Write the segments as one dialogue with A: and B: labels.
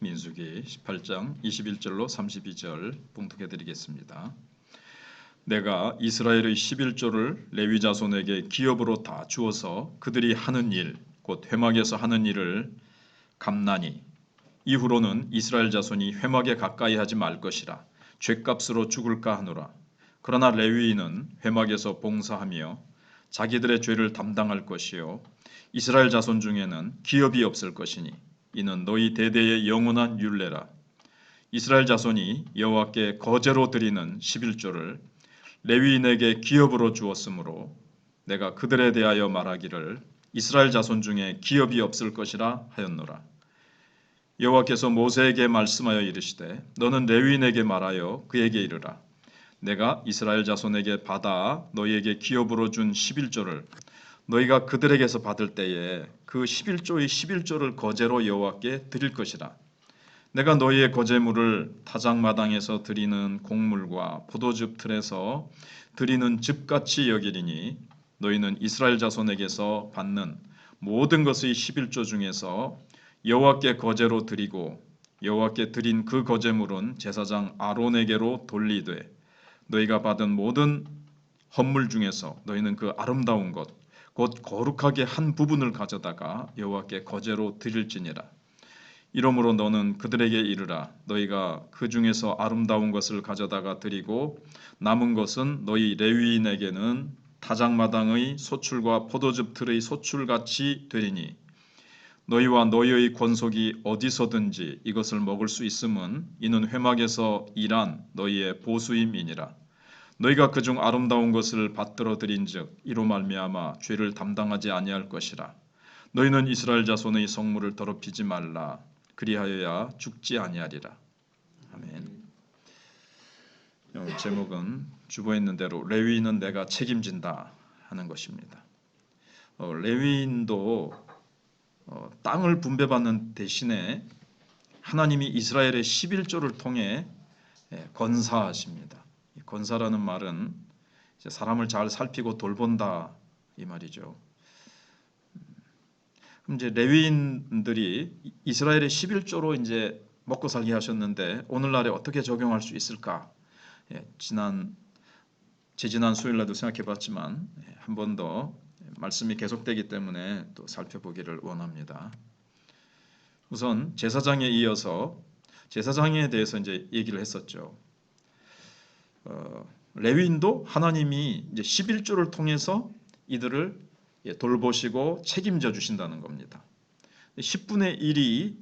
A: 민수기 18장 21절로 32절 봉독해 드리겠습니다. 내가 이스라엘의 11조를 레위 자손에게 기업으로 다 주어서 그들이 하는 일, 곧 회막에서 하는 일을 감나니 이후로는 이스라엘 자손이 회막에 가까이 하지 말 것이라 죗값으로 죽을까 하노라. 그러나 레위인은 회막에서 봉사하며 자기들의 죄를 담당할 것이요 이스라엘 자손 중에는 기업이 없을 것이니 이는 너희 대대의 영원한 율례라. 이스라엘 자손이 여호와께 거제로 드리는 11조를 레위인에게 기업으로 주었으므로 내가 그들에 대하여 말하기를 이스라엘 자손 중에 기업이 없을 것이라 하였노라. 여호와께서 모세에게 말씀하여 이르시되 너는 레위인에게 말하여 그에게 이르라. 내가 이스라엘 자손에게 받아 너희에게 기업으로 준 11조를 너희가 그들에게서 받을 때에 그 11조의 11조를 거제로 여호와께 드릴 것이라. 내가 너희의 거제물을 타작마당에서 드리는 곡물과 포도즙 틀에서 드리는 즙같이 여기리니 너희는 이스라엘 자손에게서 받는 모든 것의 11조 중에서 여호와께 거제로 드리고 여호와께 드린 그 거제물은 제사장 아론에게로 돌리되 너희가 받은 모든 헌물 중에서 너희는 그 아름다운 것 곧 거룩하게 한 부분을 가져다가 여호와께 거제로 드릴지니라. 이러므로 너는 그들에게 이르라. 너희가 그 중에서 아름다운 것을 가져다가 드리고 남은 것은 너희 레위인에게는 타작마당의 소출과 포도즙 틀의 소출같이 되리니 너희와 너희의 권속이 어디서든지 이것을 먹을 수 있음은 이는 회막에서 일한 너희의 보수임이니라. 너희가 그중 아름다운 것을 받들어 드린즉 이로 말미암아 죄를 담당하지 아니할 것이라. 너희는 이스라엘 자손의 성물을 더럽히지 말라. 그리하여야 죽지 아니하리라. 아멘. 제목은 주보에 있는 대로 레위인은 내가 책임진다 하는 것입니다. 레위인도 땅을 분배받는 대신에 하나님이 이스라엘의 11조를 통해 건사하십니다. 건사라는 말은 사람을 잘 살피고 돌본다 이 말이죠. 그럼 이제 레위인들이 이스라엘의 11조로 이제 먹고 살게 하셨는데 오늘날에 어떻게 적용할 수 있을까? 지지난 수요일날도 생각해봤지만 한 번 더 말씀이 계속되기 때문에 또 살펴보기를 원합니다. 우선 제사장에 이어서 제사장에 대해서 이제 얘기를 했었죠. 레위인도 하나님이 이제 11조를 통해서 이들을 돌보시고 책임져 주신다는 겁니다. 10분의 1이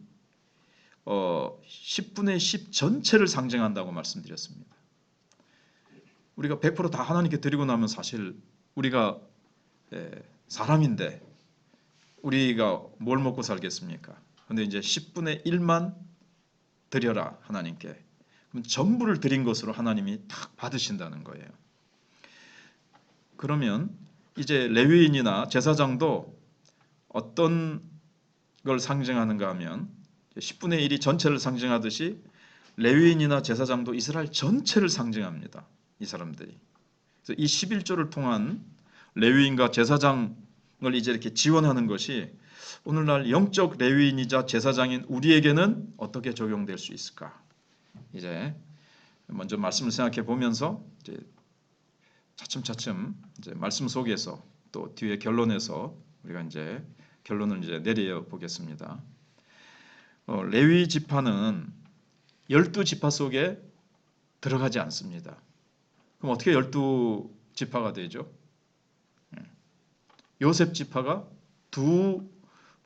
A: 10분의 10 전체를 상징한다고 말씀드렸습니다. 우리가 100% 다 하나님께 드리고 나면 사실 우리가 사람인데 우리가 뭘 먹고 살겠습니까? 그런데 이제 10분의 1만 드려라 하나님께. 그럼 전부를 드린 것으로 하나님이 딱 받으신다는 거예요. 그러면 이제 레위인이나 제사장도 어떤 걸 상징하는가 하면 10분의 1이 전체를 상징하듯이 레위인이나 제사장도 이스라엘 전체를 상징합니다. 이 사람들이. 그래서 이 11조를 통한 레위인과 제사장을 이제 이렇게 지원하는 것이 오늘날 영적 레위인이자 제사장인 우리에게는 어떻게 적용될 수 있을까? 이제 먼저 말씀을 생각해 보면서 이제 차츰차츰 이제 말씀 속에서 또 뒤에 결론에서 우리가 이제 결론을 이제 내려 보겠습니다. 레위 지파는 12지파 속에 들어가지 않습니다. 그럼 어떻게 12지파가 되죠? 요셉 지파가 두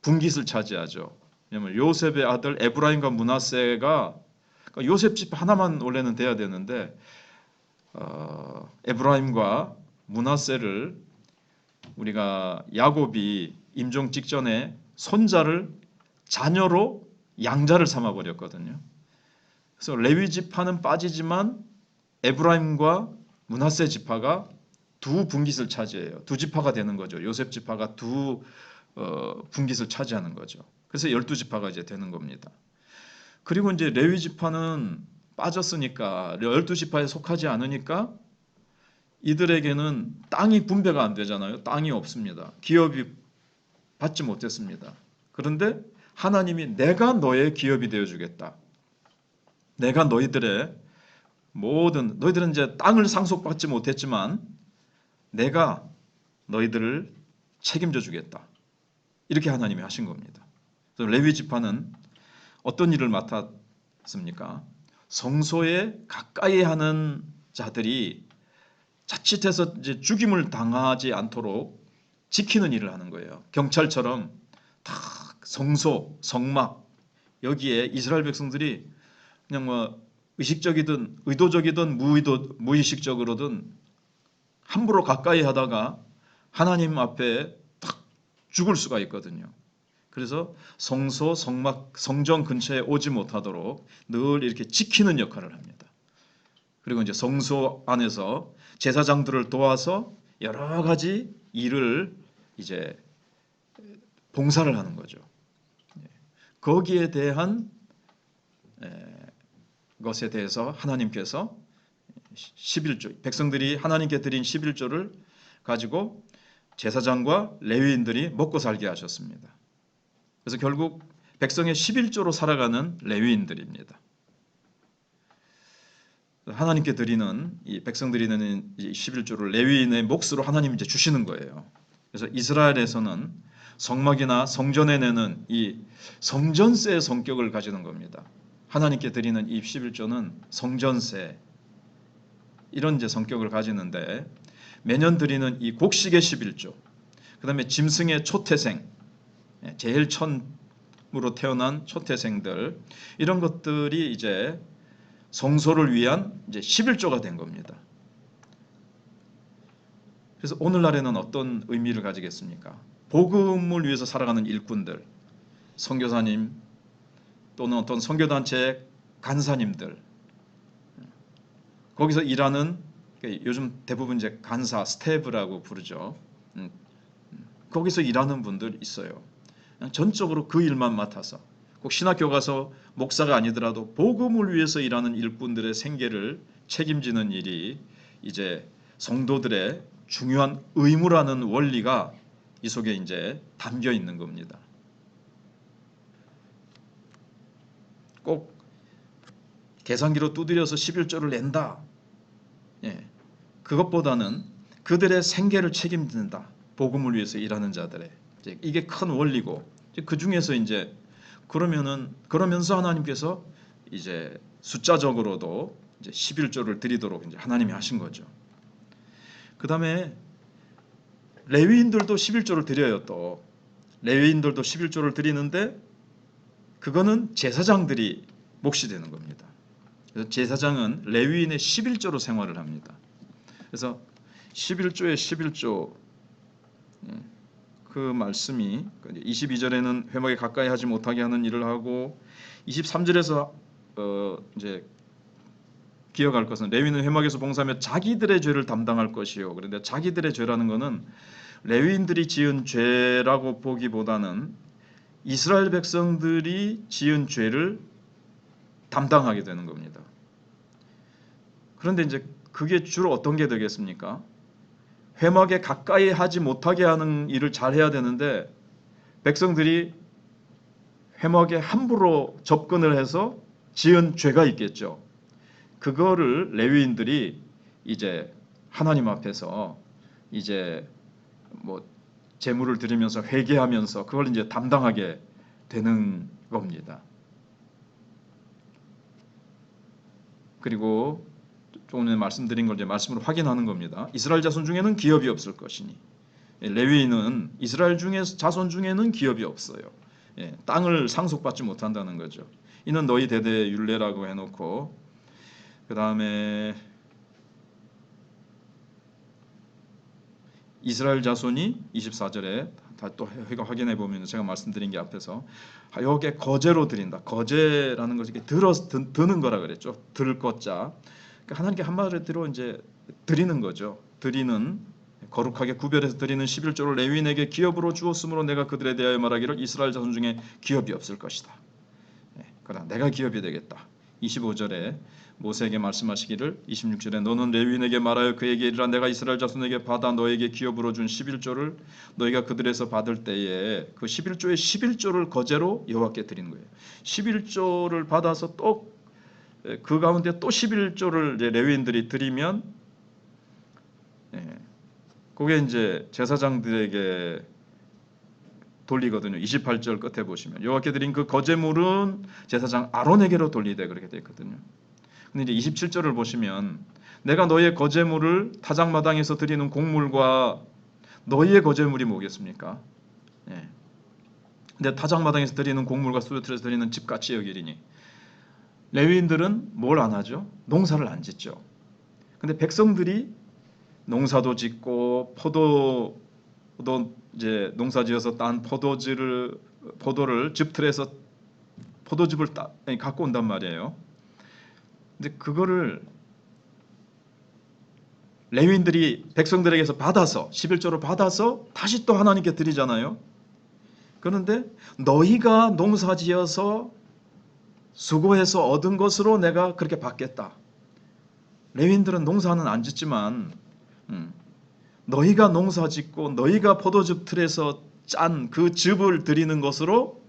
A: 분깃을 차지하죠. 왜냐하면 요셉의 아들 에브라임과 므낫세가 요셉 지파 하나만 원래는 돼야 되는데 에브라임과 므낫세를 우리가 야곱이 임종 직전에 손자를 자녀로 양자를 삼아 버렸거든요. 그래서 레위 지파는 빠지지만 에브라임과 므낫세 지파가 두 분깃을 차지해요. 두 지파가 되는 거죠. 요셉 지파가 두 분깃을 차지하는 거죠. 그래서 12지파가 이제 되는 겁니다. 그리고 이제 레위 지파는 빠졌으니까 12지파에 속하지 않으니까 이들에게는 땅이 분배가 안 되잖아요. 땅이 없습니다. 기업이 받지 못했습니다. 그런데 하나님이 내가 너의 기업이 되어주겠다. 내가 너희들의 너희들은 이제 땅을 상속받지 못했지만 내가 너희들을 책임져 주겠다. 이렇게 하나님이 하신 겁니다. 그래서 레위 지파는 어떤 일을 맡았습니까? 성소에 가까이 하는 자들이 자칫해서 이제 죽임을 당하지 않도록 지키는 일을 하는 거예요. 경찰처럼 다 성소, 성막 여기에 이스라엘 백성들이 그냥 뭐 의식적이든 의도적이든 무의식적으로든 함부로 가까이 하다가 하나님 앞에 딱 죽을 수가 있거든요. 그래서 성소, 성막, 성전 근처에 오지 못하도록 늘 이렇게 지키는 역할을 합니다. 그리고 이제 성소 안에서 제사장들을 도와서 여러 가지 일을 이제 봉사를 하는 거죠. 거기에 대한 것에 대해서 하나님께서 11조, 백성들이 하나님께 드린 11조를 가지고 제사장과 레위인들이 먹고 살게 하셨습니다. 그래서 결국 백성의 11조로 살아가는 레위인들입니다. 하나님께 드리는 이 백성들이 드리는 11조를 레위인의 몫으로 하나님이 이제 주시는 거예요. 그래서 이스라엘에서는 성막이나 성전에 내는 이 성전세의 성격을 가지는 겁니다. 하나님께 드리는 이 11조는 성전세 이런 이제 성격을 가지는데 매년 드리는 이 곡식의 11조, 그다음에 짐승의 초태생, 제일 처음으로 태어난 초태생들 이런 것들이 이제 성소를 위한 이제 11조가 된 겁니다. 그래서 오늘날에는 어떤 의미를 가지겠습니까? 복음을 위해서 살아가는 일꾼들, 선교사님 또는 어떤 선교단체 간사님들, 거기서 일하는 요즘 대부분 이제 간사, 스태프라고 부르죠. 거기서 일하는 분들 있어요. 전적으로 그 일만 맡아서 꼭 신학교 가서 목사가 아니더라도 복음을 위해서 일하는 일꾼들의 생계를 책임지는 일이 이제 성도들의 중요한 의무라는 원리가 이 속에 이제 담겨 있는 겁니다. 꼭 계산기로 두드려서 11조를 낸다. 그것보다는 그들의 생계를 책임진다. 복음을 위해서 일하는 자들의 이게 큰 원리고 그 중에서 이제 그러면서 하나님께서 이제 숫자적으로도 이제 11조를 드리도록 이제 하나님이 하신 거죠. 그다음에 레위인들도 11조를 드려요. 또 레위인들도 11조를 드리는데 그거는 제사장들이 몫이 되는 겁니다. 그래서 제사장은 레위인의 11조로 생활을 합니다. 그래서 11조의 11조 그 말씀이 22절에는 회막에 가까이 하지 못하게 하는 일을 하고 23절에서 이제 기억할 것은 레위인은 회막에서 봉사하며 자기들의 죄를 담당할 것이요. 그런데 자기들의 죄라는 것은 레위인들이 지은 죄라고 보기보다는 이스라엘 백성들이 지은 죄를 담당하게 되는 겁니다. 그런데 이제 그게 주로 어떤 게 되겠습니까? 회막에 가까이 하지 못하게 하는 일을 잘 해야 되는데 백성들이 회막에 함부로 접근을 해서 지은 죄가 있겠죠. 그거를 레위인들이 이제 하나님 앞에서 이제 뭐 제물을 드리면서 회개하면서 그걸 이제 담당하게 되는 겁니다. 그리고 조금 전에 말씀드린 걸 이제 말씀으로 확인하는 겁니다. 이스라엘 자손 중에는 기업이 없을 것이니 레위인은 이스라엘 자손 중에는 기업이 없어요. 땅을 상속받지 못한다는 거죠. 이는 너희 대대의 율례라고 해놓고 그 다음에 이스라엘 자손이 24절에 다 또 확인해 보면 제가 말씀드린 게 앞에서 여기에 거제로 드린다. 거제라는 것이 드는 거라 그랬죠. 들 것자. 그러니까 하나님께 한마디로 이제 드리는 거죠. 드리는 거룩하게 구별해서 드리는 11조를 레위인에게 기업으로 주었으므로 내가 그들에 대하여 말하기를 이스라엘 자손 중에 기업이 없을 것이다. 그러나 내가 기업이 되겠다. 25절에 모세에게 말씀하시기를 26절에 너는 레위인에게 말하여 그에게 이르라 내가 이스라엘 자손에게 받아 너에게 기업으로 준 11조를 너희가 그들에서 받을 때에 그 11조의 11조를 거제로 여호와께 드리는 거예요. 11조를 받아서 또 그 가운데 또 11조를 레위인들이 드리면 그게 이제 제사장들에게 돌리거든요. 28절 끝에 보시면 여호와께 드린 그 거제물은 제사장 아론에게로 돌리되 그렇게 되어 있거든요. 근데 이제 27절을 보시면 내가 너희의 거제물을 타작마당에서 드리는 곡물과 너희의 거제물이 뭐겠습니까? 예. 근데 타작마당에서 드리는 곡물과 수요틀에서 드리는 집같이 여기리니 레위인들은 뭘 안 하죠? 농사를 안 짓죠. 근데 백성들이 농사도 짓고 포도도 이제 농사지어서 딴 포도를 집틀에서 포도즙을 갖고 온단 말이에요. 근데 그거를 레위인들이 백성들에게서 받아서 11조를 받아서 다시 또 하나님께 드리잖아요. 그런데 너희가 농사지어서 수고해서 얻은 것으로 내가 그렇게 받겠다. 레위인들은 농사는 안 짓지만 너희가 농사짓고 너희가 포도즙 틀에서 짠 그 즙을 드리는 것으로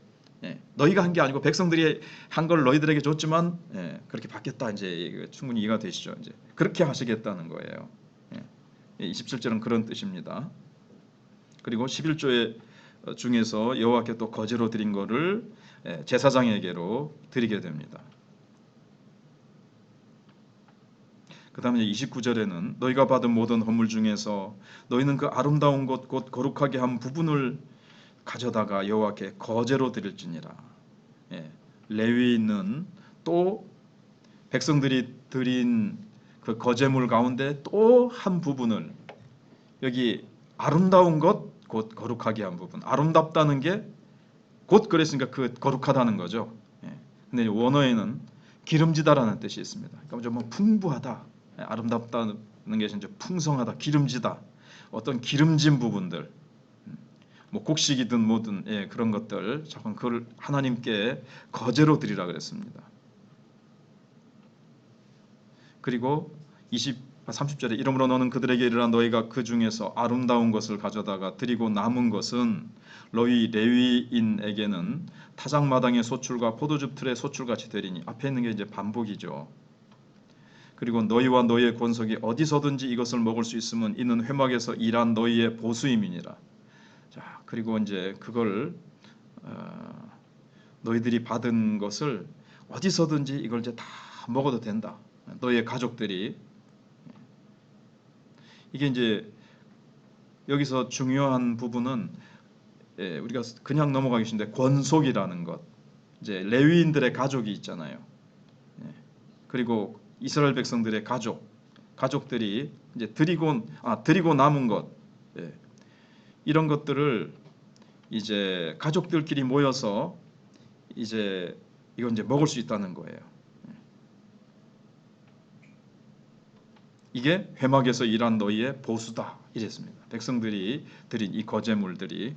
A: 너희가 한 게 아니고 백성들이 한 걸 너희들에게 줬지만 그렇게 받겠다. 이제 충분히 이해가 되시죠? 이제 그렇게 하시겠다는 거예요. 27절은 그런 뜻입니다. 그리고 11조의 중에서 여호와께 또 거제로 드린 거를 제사장에게로 드리게 됩니다. 그 다음에 29절에는 너희가 받은 모든 헌물 중에서 너희는 그 아름다운 것 곧 거룩하게 한 부분을 가져다가 여호와께 거제로 드릴지니라. 레위인은 또 백성들이 드린 그 거제물 가운데 또 한 부분을 여기 아름다운 것 곧 거룩하게 한 부분, 아름답다는 게 곧 그랬으니까 그 거룩하다는 거죠. 근데 원어에는 기름지다라는 뜻이 있습니다. 그러니까 좀 풍부하다, 아름답다는 게 이제 풍성하다, 기름지다, 어떤 기름진 부분들, 뭐 곡식이든 뭐든 그런 것들, 잠깐 그걸 하나님께 거제로 드리라 그랬습니다. 그리고 30절에 이러므로 너는 그들에게 이르라 너희가 그 중에서 아름다운 것을 가져다가 드리고 남은 것은 너희 레위인에게는 타작마당의 소출과 포도즙 틀의 소출같이 되리니 앞에 있는 게 이제 반복이죠. 그리고 너희와 너희의 권속이 어디서든지 이것을 먹을 수 있으면 이는 회막에서 일한 너희의 보수임이니라. 자, 그리고 이제 그걸 너희들이 받은 것을 어디서든지 이걸 이제 다 먹어도 된다. 너희의 가족들이. 이게 이제 여기서 중요한 부분은 우리가 그냥 넘어가기 쉬운데 권속이라는 것, 이제 레위인들의 가족이 있잖아요. 그리고 이스라엘 백성들의 가족들이 이제 드리고 남은 것, 이런 것들을 이제 가족들끼리 모여서 이제 이건 이제 먹을 수 있다는 거예요. 이게 회막에서 일한 너희의 보수다 이랬습니다. 백성들이 드린 이 거제물들이.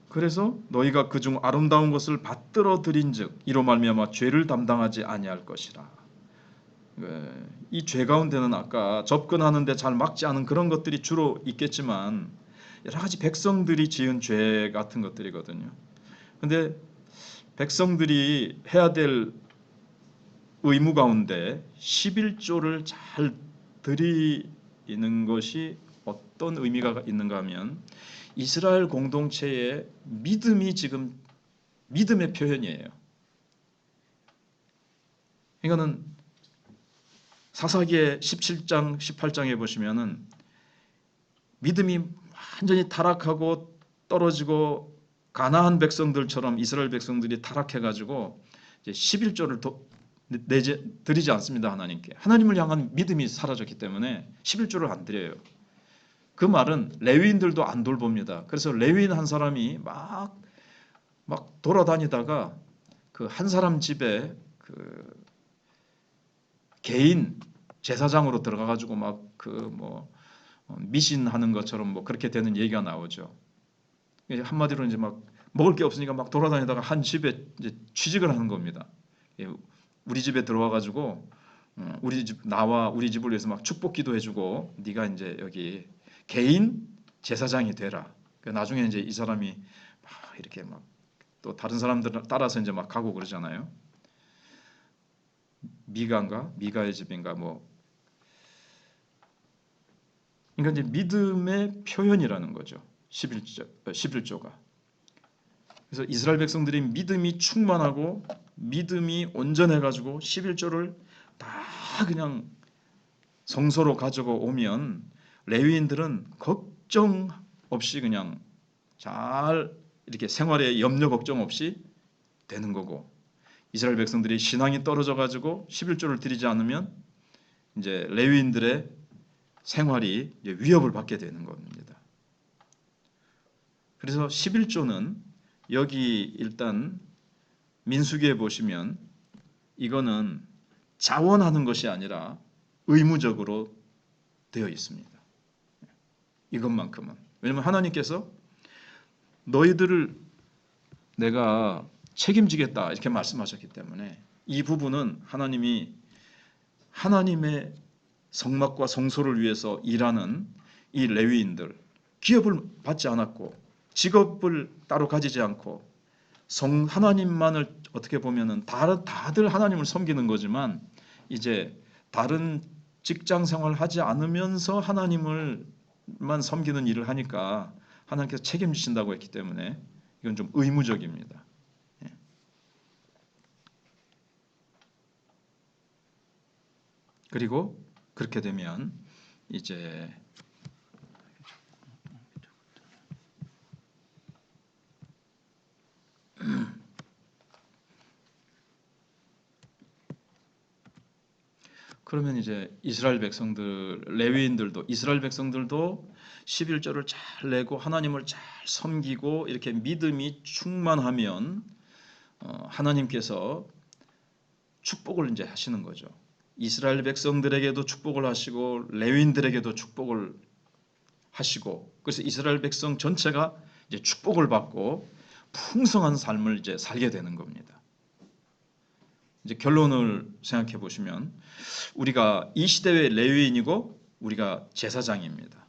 A: 그래서 너희가 그중 아름다운 것을 받들어 드린즉 이로 말미암아 죄를 담당하지 아니할 것이라. 이 죄 가운데는 아까 접근하는데 잘 막지 않은 그런 것들이 주로 있겠지만 여러 가지 백성들이 지은 죄 같은 것들이거든요. 근데 백성들이 해야 될 의무 가운데 11조를 잘 드리는 것이 어떤 의미가 있는가 하면 이스라엘 공동체의 믿음이 지금 믿음의 표현이에요. 그러니까는 사사기의 17장 18장에 보시면은 믿음이 완전히 타락하고 떨어지고 가나안 백성들처럼 이스라엘 백성들이 타락해가지고 이제 11조를 드리지 않습니다. 하나님께. 하나님을 향한 믿음이 사라졌기 때문에 11조를 안 드려요. 그 말은 레위인들도 안 돌봅니다. 그래서 레위인 한 사람이 막 돌아다니다가 그 한 사람 집에 그 개인 제사장으로 들어가가지고 막 그 뭐 미신하는 것처럼 뭐 그렇게 되는 얘기가 나오죠. 한마디로 이제 막 먹을 게 없으니까 막 돌아다니다가 한 집에 이제 취직을 하는 겁니다. 예, 우리 집에 들어와 가지고 우리 집 나와 우리 집을 위해서 막 축복기도 해주고 네가 이제 여기 개인 제사장이 되라. 나중에 이제 이 사람이 막 이렇게 막 또 다른 사람들 따라서 이제 막 가고 그러잖아요. 미가의 집인가 뭐. 그러니까 이제 믿음의 표현이라는 거죠. 11조가. 그래서 이스라엘 백성들이 믿음이 충만하고 믿음이 온전해 가지고 11조를 다 그냥 성소로 가지고 오면 레위인들은 걱정 없이 그냥 잘 이렇게 생활에 염려 걱정 없이 되는 거고, 이스라엘 백성들이 신앙이 떨어져 가지고 11조를 드리지 않으면 이제 레위인들의 생활이 이제 위협을 받게 되는 겁니다. 그래서 11조는 여기 일단 민수기에 보시면 이거는 자원하는 것이 아니라 의무적으로 되어 있습니다. 이것만큼은. 왜냐하면 하나님께서 너희들을 내가 책임지겠다 이렇게 말씀하셨기 때문에 이 부분은 하나님이 하나님의 성막과 성소를 위해서 일하는 이 레위인들, 기업을 받지 않았고 직업을 따로 가지지 않고 하나님만을 어떻게 보면은 다들 하나님을 섬기는 거지만 이제 다른 직장 생활을 하지 않으면서 하나님을만 섬기는 일을 하니까 하나님께서 책임지신다고 했기 때문에 이건 좀 의무적입니다. 그리고 그렇게 되면 이제 그러면 이제 이스라엘 백성들도 11조를 잘 내고 하나님을 잘 섬기고 이렇게 믿음이 충만하면 하나님께서 축복을 이제 하시는 거죠. 이스라엘 백성들에게도 축복을 하시고 레위인들에게도 축복을 하시고, 그래서 이스라엘 백성 전체가 이제 축복을 받고 풍성한 삶을 이제 살게 되는 겁니다. 이제 결론을 생각해 보시면 우리가 이 시대의 레위인이고 우리가 제사장입니다.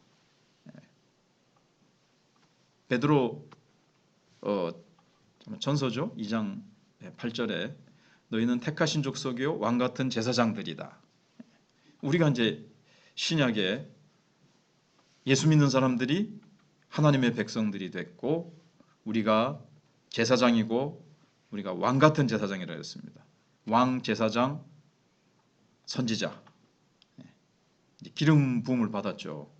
A: 베드로 전서죠 2장 8절에 너희는 택하신 족속이요 왕 같은 제사장들이다. 우리가 이제 신약에 예수 믿는 사람들이 하나님의 백성들이 됐고 우리가 제사장이고 우리가 왕 같은 제사장이라 했습니다. 왕, 제사장, 선지자, 기름 부음을 받았죠.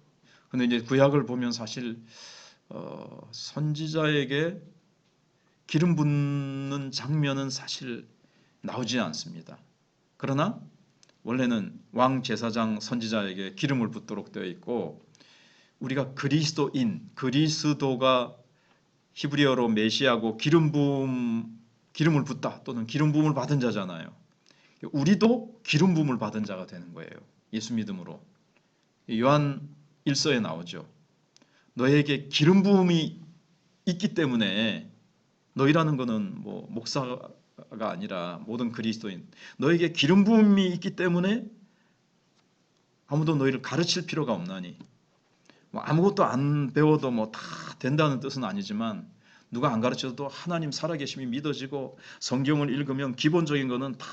A: 근데 이제 구약을 보면 사실 선지자에게 기름 붓는 장면은 사실 나오지 않습니다. 그러나 원래는 왕, 제사장, 선지자에게 기름을 붓도록 되어 있고 우리가 그리스도가 히브리어로 메시아고 기름을 붓다 또는 기름 부음을 받은 자잖아요. 우리도 기름 부음을 받은 자가 되는 거예요. 예수 믿음으로. 요한 1서에 나오죠. 너에게 기름 부음이 있기 때문에 너희라는 것은 뭐 목사가 아니라 모든 그리스도인 너에게 기름 부음이 있기 때문에 아무도 너희를 가르칠 필요가 없나니 뭐 아무것도 안 배워도 뭐 다 된다는 뜻은 아니지만 누가 안 가르쳐도 하나님 살아계심이 믿어지고 성경을 읽으면 기본적인 거는 다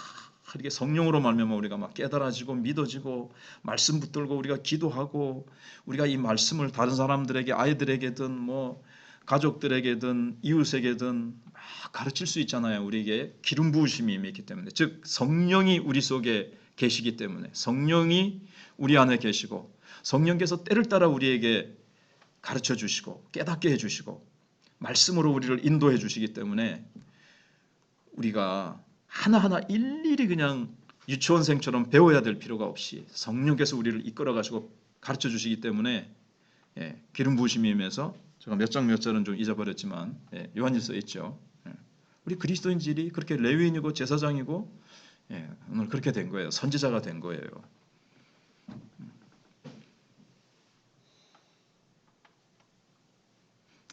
A: 이렇게 성령으로 말미암아 우리가 막 깨달아지고 믿어지고 말씀 붙들고 우리가 기도하고 우리가 이 말씀을 다른 사람들에게 아이들에게든 뭐 가족들에게든 이웃에게든 막 가르칠 수 있잖아요. 우리에게 기름 부으심이 있기 때문에 즉 성령이 우리 속에 계시기 때문에 성령이 우리 안에 계시고 성령께서 때를 따라 우리에게 가르쳐 주시고 깨닫게 해 주시고 말씀으로 우리를 인도해 주시기 때문에 우리가 하나하나 일일이 그냥 유치원생처럼 배워야 될 필요가 없이 성령께서 우리를 이끌어 가시고 가르쳐 주시기 때문에 기름 부으심이 임해서 제가 몇 절은 좀 잊어버렸지만 요한일서에 있죠. 우리 그리스도인들이 그렇게 레위인이고 제사장이고 오늘 그렇게 된 거예요. 선지자가 된 거예요.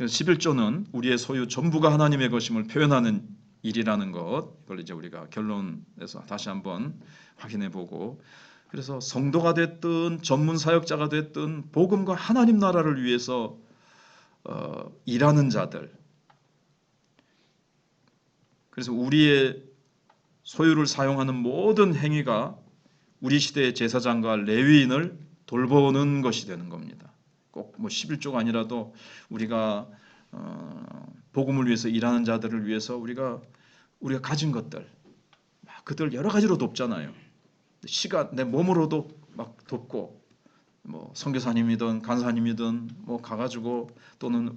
A: 그래서 11조는 우리의 소유 전부가 하나님의 것임을 표현하는 일이라는 것, 이걸 이제 우리가 결론에서 다시 한번 확인해보고, 그래서 성도가 됐든 전문 사역자가 됐든 복음과 하나님 나라를 위해서 일하는 자들, 그래서 우리의 소유를 사용하는 모든 행위가 우리 시대의 제사장과 레위인을 돌보는 것이 되는 겁니다. 꼭 뭐 11조가 아니라도 우리가 복음을 위해서 일하는 자들을 위해서 우리가 가진 것들, 그들 여러 가지로 돕잖아요. 시간, 내 몸으로도 막 돕고, 뭐 선교사님이든 간사님이든 뭐 가가지고, 또는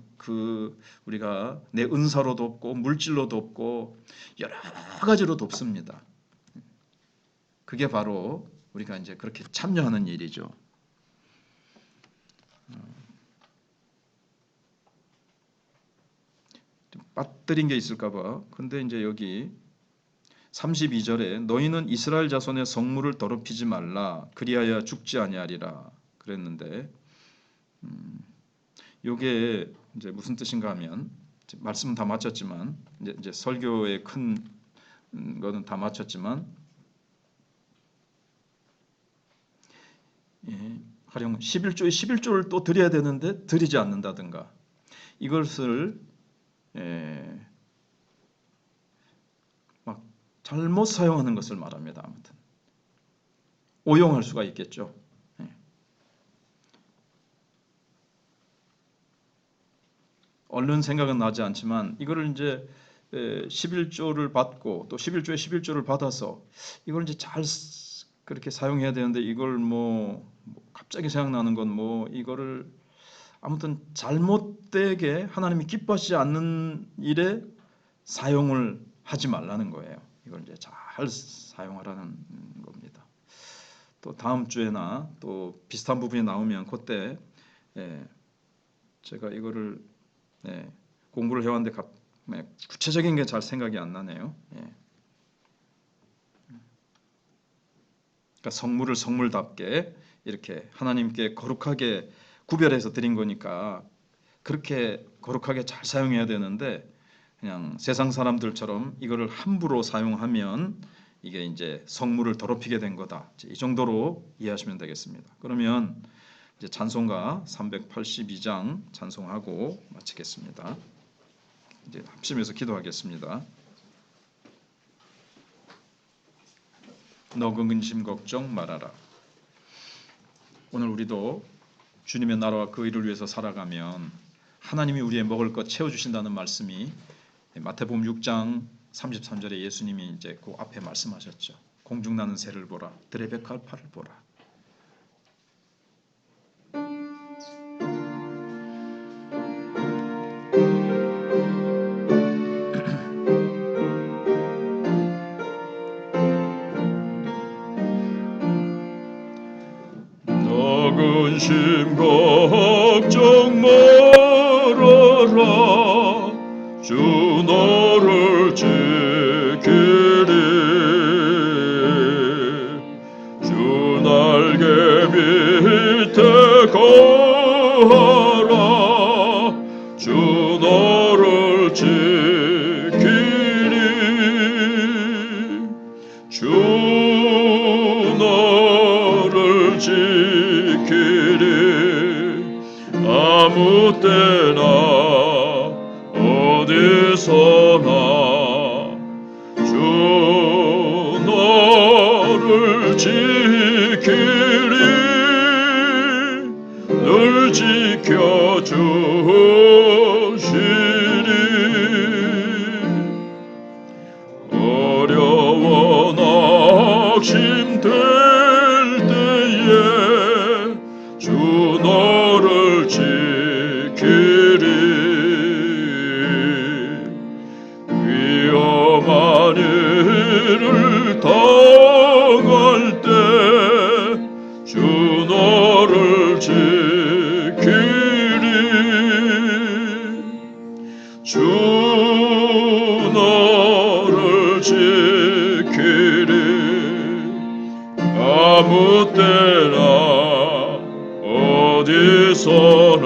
A: 우리가 내 은사로 돕고 물질로 돕고 여러 가지로 돕습니다. 그게 바로 우리가 이제 그렇게 참여하는 일이죠. 빠뜨린 게 있을까봐. 근데 이제 여기 32절에 너희는 이스라엘 자손의 성물을 더럽히지 말라 그리하여 죽지 아니하리라 그랬는데, 요게 이제 무슨 뜻인가 하면, 말씀은 다 마쳤지만 이제 설교의 큰 거는 다 마쳤지만, 가령 11조에 11조를 또 드려야 되는데 드리지 않는다든가, 이것을 막 잘못 사용하는 것을 말합니다. 아무튼 오용할 수가 있겠죠. 얼른 생각은 나지 않지만, 이거를 이제 11조를 받고 또 11조에 11조를 받아서 이걸 이제 잘 그렇게 사용해야 되는데, 이걸 뭐 갑자기 생각나는 건 뭐 이거를 아무튼 잘못되게 하나님이 기뻐하지 않는 일에 사용을 하지 말라는 거예요. 이걸 이제 잘 사용하라는 겁니다. 또 다음 주에나 또 비슷한 부분이 나오면 그때 제가 이거를 공부를 해왔는데 구체적인 게 잘 생각이 안 나네요. 그러니까 성물을 성물답게 이렇게 하나님께 거룩하게 구별해서 드린 거니까 그렇게 거룩하게 잘 사용해야 되는데, 그냥 세상 사람들처럼 이거를 함부로 사용하면 이게 이제 성물을 더럽히게 된 거다. 이 정도로 이해하시면 되겠습니다. 그러면 이제 찬송가 382장 찬송하고 마치겠습니다. 이제 합심해서 기도하겠습니다. 너 근심 걱정 말아라. 오늘 우리도 주님의 나라와 그 일을 위해서 살아가면 하나님이 우리의 먹을 것 채워주신다는 말씀이 마태복음 6장 33절에 예수님이 이제 그 앞에 말씀하셨죠. 공중나는 새를 보라, 들의 백합화를 보라. 너 근심 걱정 말아라. 주 너를 지키리. 주 날개 밑에 거하라. 주 너를 지키리. 주 너를 지키리. 아무 때나 어디서나 주 너를 지키리. 늘 지켜주시리. 어려워 낙심될 때에 주 너를 지키리. 위험한 일을 당할 때 주 너를 지키리. 주 너를 지키리. 아무 때나 어디서나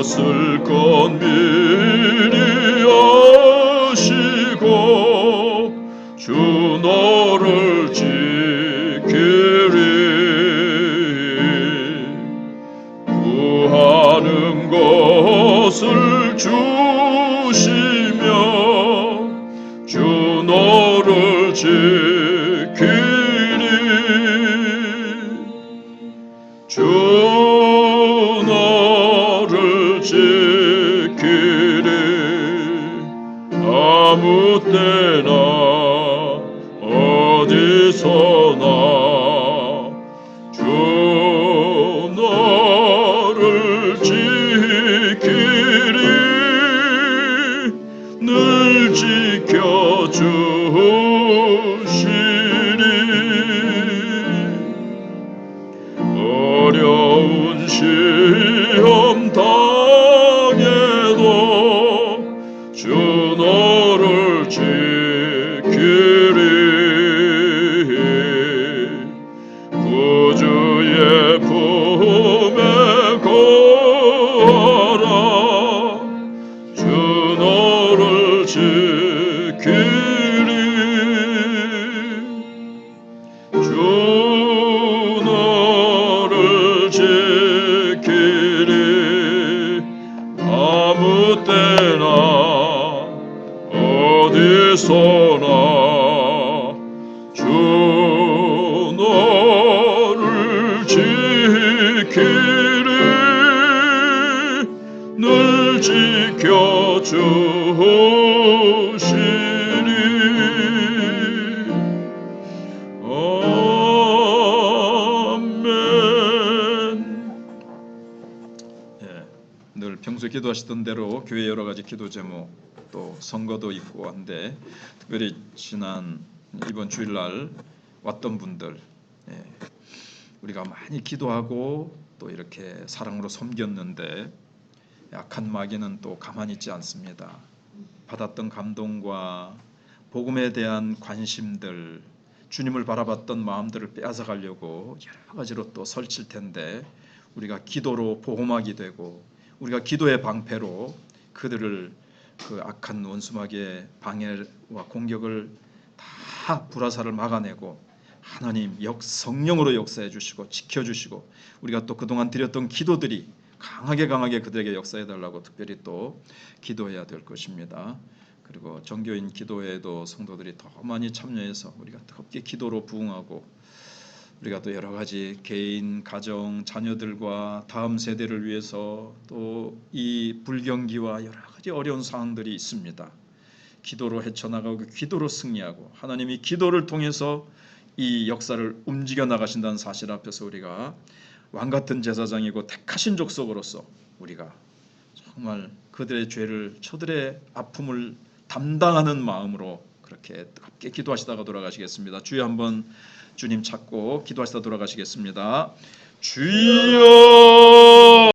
A: 것을 건미리 아시고 주 너를 지키리. 구하는 것을 주시며 주 너를 지키리. 주 너를 지키리. 아무 때나 어디서나 주 너를 지키리. 늘 지켜주시리. 어려운 시험 당해도 주 너를 지키리. 구주의 품에 거하라. 주 너를 지키리. 주 너를 지키리. 아무 때나 어디서나 주 너를 지키리. 늘 지켜주시리. 늘 평소 기도하시던 대로 교회 여러 가지 기도 제목 또 선거도 있고 한데 특별히 지난 이번 주일날 왔던 분들, 우리가 많이 기도하고 또 이렇게 사랑으로 섬겼는데 악한 마귀는 또 가만히 있지 않습니다. 받았던 감동과 복음에 대한 관심들, 주님을 바라봤던 마음들을 빼앗아 가려고 여러 가지로 또 설칠 텐데 우리가 기도로 보호막이 되고 우리가 기도의 방패로 그들을 그 악한 원수마귀의 방해와 공격을 다 불화살을 막아내고 하나님 성령으로 역사해 주시고 지켜주시고 우리가 또 그동안 드렸던 기도들이 강하게 그들에게 역사해 달라고 특별히 또 기도해야 될 것입니다. 그리고 정교인 기도회에도 성도들이 더 많이 참여해서 우리가 뜨겁게 기도로 부응하고 우리가 또 여러 가지 개인, 가정, 자녀들과 다음 세대를 위해서 또 이 불경기와 여러 가지 어려운 상황들이 있습니다. 기도로 헤쳐나가고 기도로 승리하고 하나님이 기도를 통해서 이 역사를 움직여 나가신다는 사실 앞에서 우리가 왕같은 제사장이고 택하신 족속으로서 우리가 정말 그들의 죄를 저들의 아픔을 담당하는 마음으로 그렇게 뜨겁게 기도하시다가 돌아가시겠습니다. 주여 한번 주님 찾고 기도하시다 돌아가시겠습니다. 주여